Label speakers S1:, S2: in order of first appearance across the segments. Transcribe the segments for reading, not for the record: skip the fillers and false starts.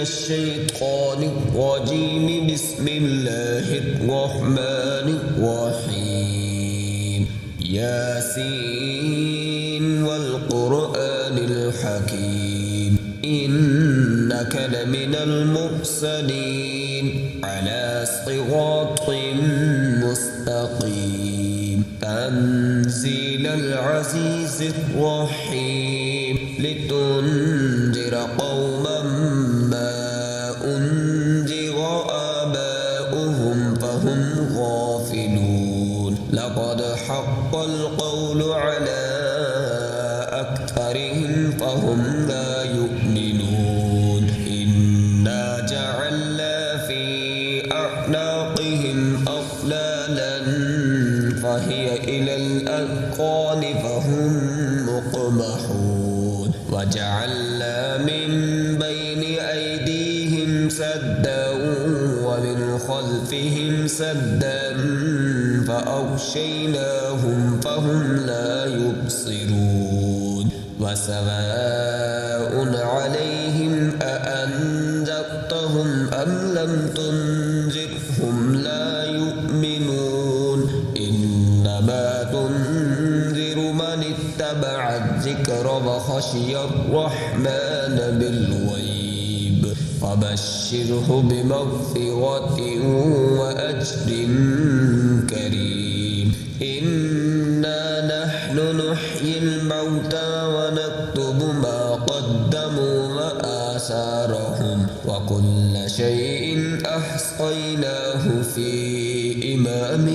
S1: الشيطان الرجيم. بسم الله الرحمن الرحيم. ياسين والقرآن الحكيم إنك لمن المرسلين على صراط مستقيم تنزيل العزيز الرحيم لتنذر قوما ما أنذر آباؤهم فهم غافلون. لقد حق القول على أكثرهم فهم لا يؤمنون. إنا جعلنا في أعناقهم أغلالا فهي إلى الأذقان فهم مقمحون. وجعلنا من بين أيديهم سدا ومن خلفهم سدا فأغشيناهم فهم لا يبصرون. وسواء عليهم أأنذرتهم أم لم تنذرهم لا يؤمنون. إنما تنذر من اتبع الذكر وخشي الرحمن بالغيب فبشره بمغفرة وأجر كريم. إنا نحن نحيي الموتى ونكتب ما قدموا وآثارهم وكل شيء أحصيناه في إمام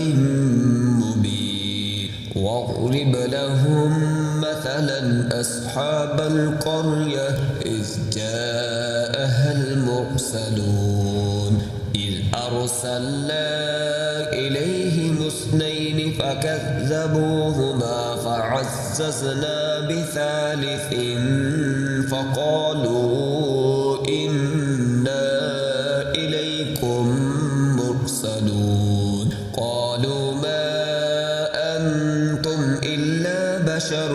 S1: مبين. واضرب لهم مثلا أصحاب القرية إذ جاءها المرسلون إذ أرسلنا إليهم اثنين فكذبوهما فعززنا بثالث فقالوا إنا إليكم مرسلون. قالوا ما أنتم إلا بشر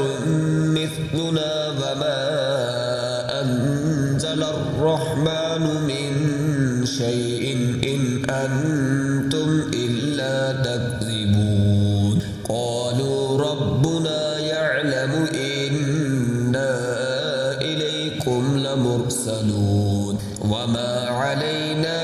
S1: مثلنا وما أنزل الرحمن من شيء إن أنتم إلا تكذبون. قالوا ربنا يعلم إنا إليكم لمرسلون وما علينا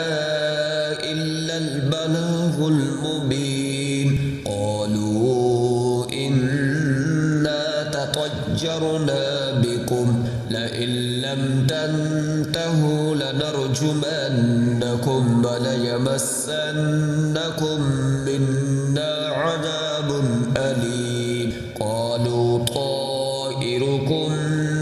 S1: إلا البلاغ المبين. قالوا إنا تطيرنا بكم لئن لم تنتهوا لنرجمنكم وليمسنكم منا عذاب أليم. قالوا طائركم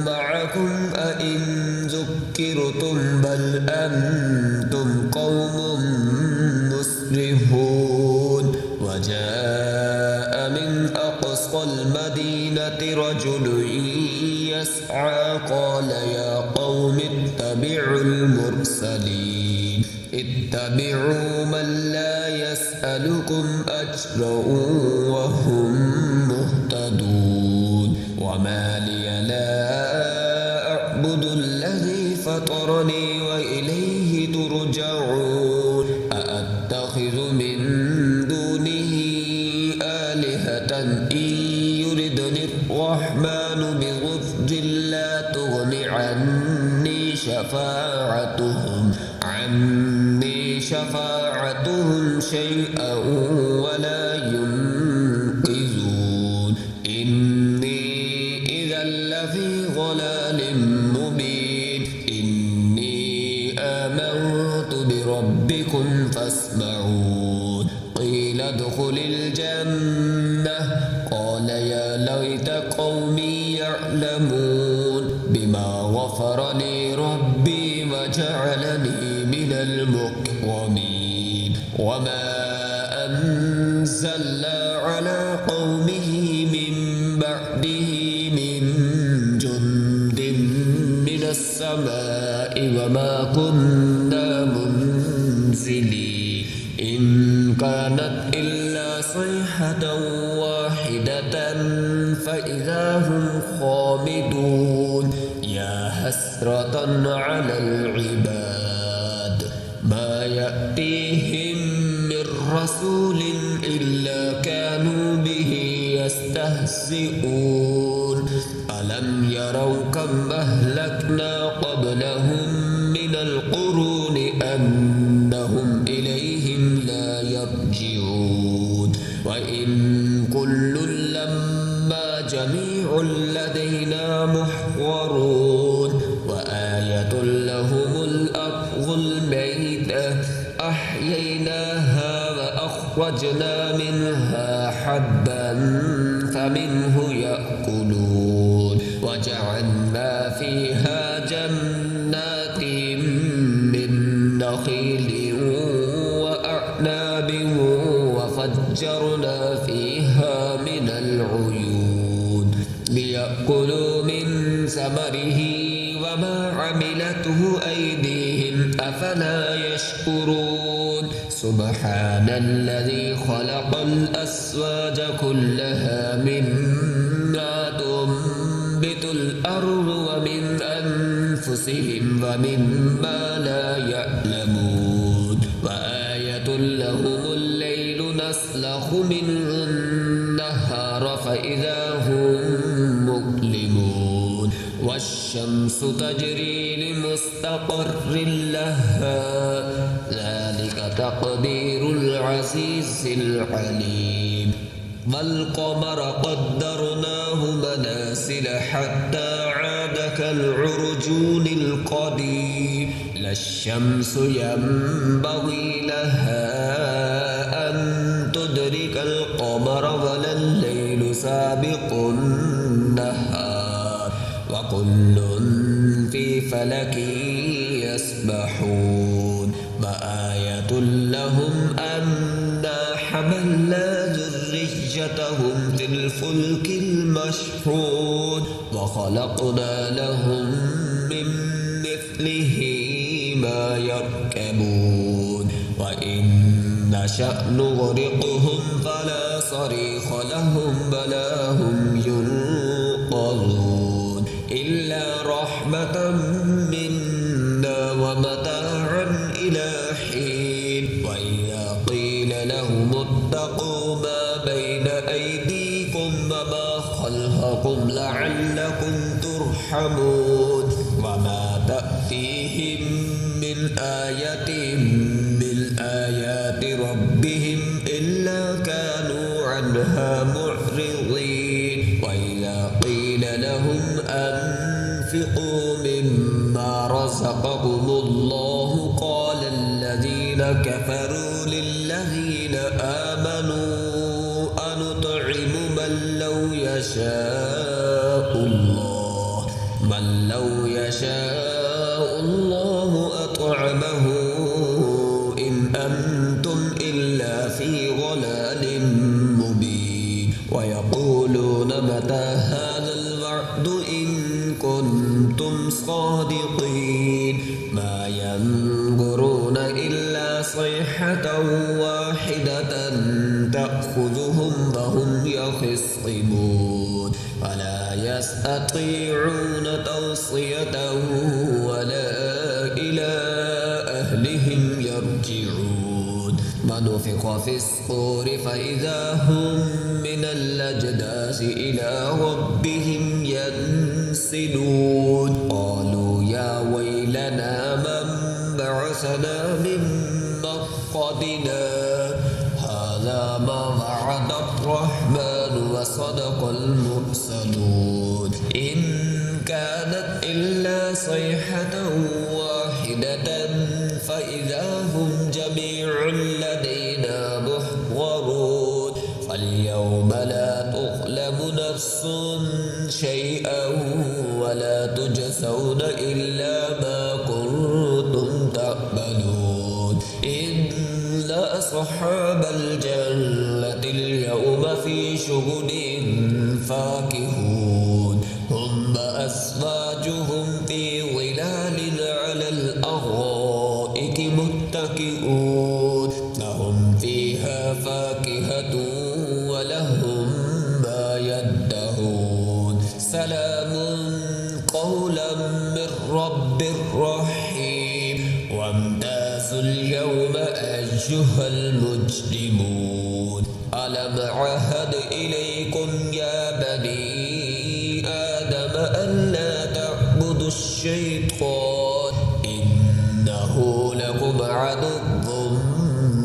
S1: معكم أئن ذكرتم بل أنتم قوم مسرفون. وجاء من أقصى المدينة رجل يسعى قال يا قوم اتبعوا المرسلين اتبعوا من لا يسألكم أجرا وهم مهتدون. وما لي لا أعبد الذي فطرني وإليه ترجعون. أأتخذ من دونه آلهة إن يردني الرحمن بضر لا تغن عني شفاعتهم شيئا ولا ينقذون. إني إذا لفي ضلال مبين. إني آمنت بربكم فاسمعون. قيل ادخل الجنة قال يا ليت قومي يعلمون بما غفر لي ربي وجعلني من المكرمين. وما أنزلنا على قومه من بعده من جند من السماء وما كنا منزلين. إن كانت إلا صيحة واحدة فإذا هم خامدون. يا حسرة على العباد ما يأتيهم من رسول إلا كانوا به يستهزئون ألم يروا كم أهلكنا قبلهم من القرون أنهم إليهم لا يرجعون وإن كل لما جميع لدينا محضرون وآية لهم الأرض الميتة أحييناها وأخرجنا منها حبا فمنه يأكلون وجعلنا فيها جنات من نخيل وأعناب وفجرنا فيها من العيون ليأكلوا من ثمره وما عملته أيديهم أفلا يشكرون سبحان الذي خلق الأزواج كلها مما تنبت الأرض ومن أنفسهم ومما لا يعلمون وآية لهم الليل نسلخ منه النهار فإذا هم مظلمون والشمس تجري لمستقر لها ذلك تقدير العزيز العليم والقمر قدرناه منازل حتى عاد كالعرجون القديم لا الشمس ينبغي لها أن تدرك القمر ولا الليل سابق النهار وكل في فلك يسبحون وآية لهم أنا حملنا ذريتهم في الفلك المشحون وخلقنا لهم من مثله ما يركبون وإن نشأ نغرقهم فلا صريخ لهم ولا هم ينقذون إلا رحمة منا ومتاعا إلى حين وإذا قيل لهم اتقوا ما بين أيديكم وما خلفكم لعلكم ترحمون وما تأتيهم من آية من آيات ربهم إلا كانوا عنها معرضين وإذا قيل لهم أنفقوا مما رزقكم الله قال الذين كفروا للذين آمنوا أنطعم من لو يشاء الله أطعمه إن أنتم إلا في ضلال مبين ويقولون متى هذا الوعد إن كنتم صادقين ما ينظرون إلا صيحة واحدة تأخذهم وهم يخصمون فلا يستطيعون توصية ولا إلى أهلهم يرجعون ونفخ في الصور فإذا هم من الأجداث إلى ربهم ينسلون قالوا يا ويلنا من بعثنا من مرقدنا هذا ما وعد الرحمن وصدق المرسلون إن كانت إلا صيحة واحدة فإذا هم جميع لدينا محضرون فاليوم لا تظلم نفس شيئا ولا تجزون إلا ما كنتم تعملون إن أصحاب الجنة اليوم في شغل فاكهون هم أزواجهم في ظلال على الأرائك متكئون لهم فيها فاكهة ولهم ما يدعون سلام قولا من الرب الرحيم وامتازوا اليوم أيها المجرمون ألم عهد إليكم يا بني آدم ألا تعبدوا الشيطان إنه لكم عدو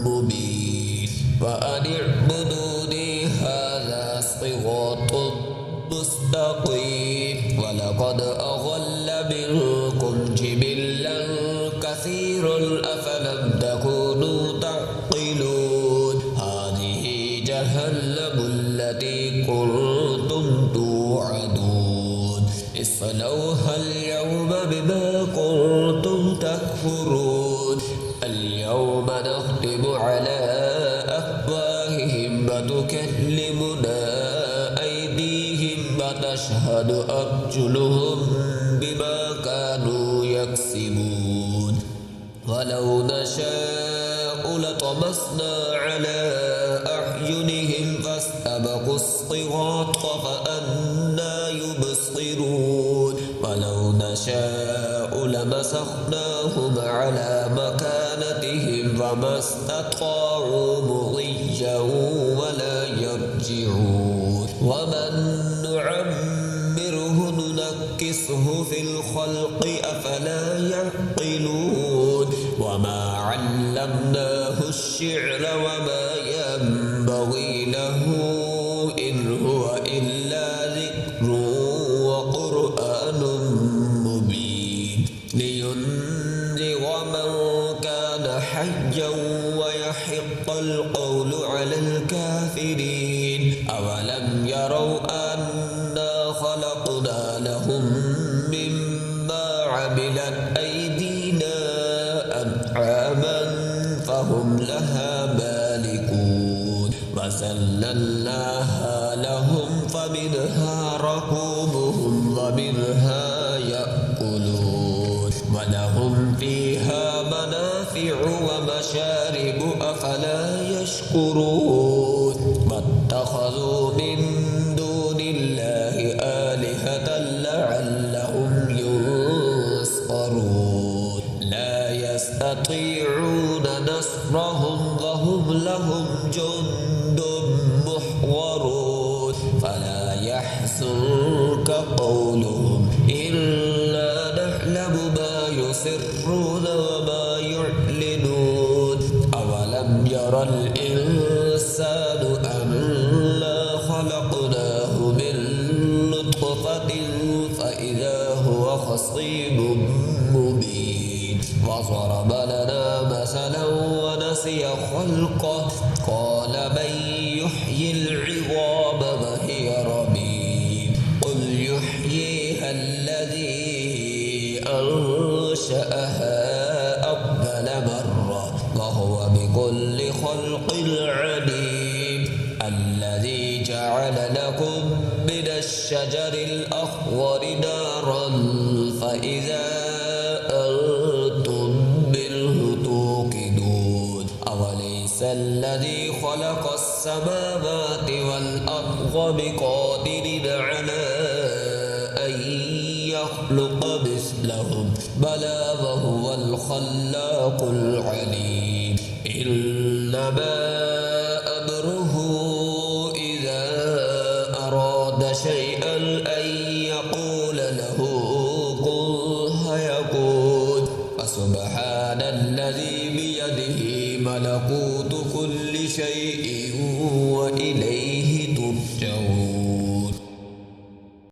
S1: مبين وأن اعبدوني هذا صراط مستقيم ولقد أضل منكم جبلا كثيرا أفلم تكونوا تعقلون هذه جهنم التي كنتم توعدون اصلوها اليوم بما كنتم تكفرون اليوم نختم على أفواههم وتكلمنا أيديهم وتشهد أرجلهم بما كانوا يكسبون ولو نشاء لطمسنا على أعينهم فاستبقوا الصراط فأنى يبصرون ولو نشاء لمسخناهم على مكانتهم فما استطاعوا مضيا ولا يرجعون ومن نعمره ننكسه في الخلق أفلا يعقلون وما علمناه الشعر وما ينبغي له إن هو إلا ذكر وقرآن مبين لينذر من كان حيا ويحق القول على الكافرين أولم يروا أنا خلقنا لهم مما عملت أيدينا أنعاما فهم لها مالكون وذللناها لهم فمنها ركوبهم ومنها يأكلون ولهم فيها منافع ومشارب أفلا يشكرون واتخذوا من دون الله آلهة لعلهم ينصرون لا يستطيعون نصرهم وهم لهم جند محضرون فلا يحزنك قولهم إنا نعلم ما يسرون وما يعلنون أولم يرى الإنسان أنا خلقناه من نطفة فإذا هو خصيم مبين وضرب لنا مثلا ونسي خلقه قال من يحيي العظام وهي رميم قل يحييها الذي أنشأها أول مرة وهو بكل خلق عليم الذي جعل لكم من الشجر الأخضر نارا فإذا أنتم منه توقدون أوليس الذي خلق السماوات والأرض بقادر على أن يخلق مثلهم بلى وهو الخلاق العليم إنما أمره إذا أراد شيئا أن يقول له كن فيكون فسبحان الذي بيده ملكوت كل شيء وإليه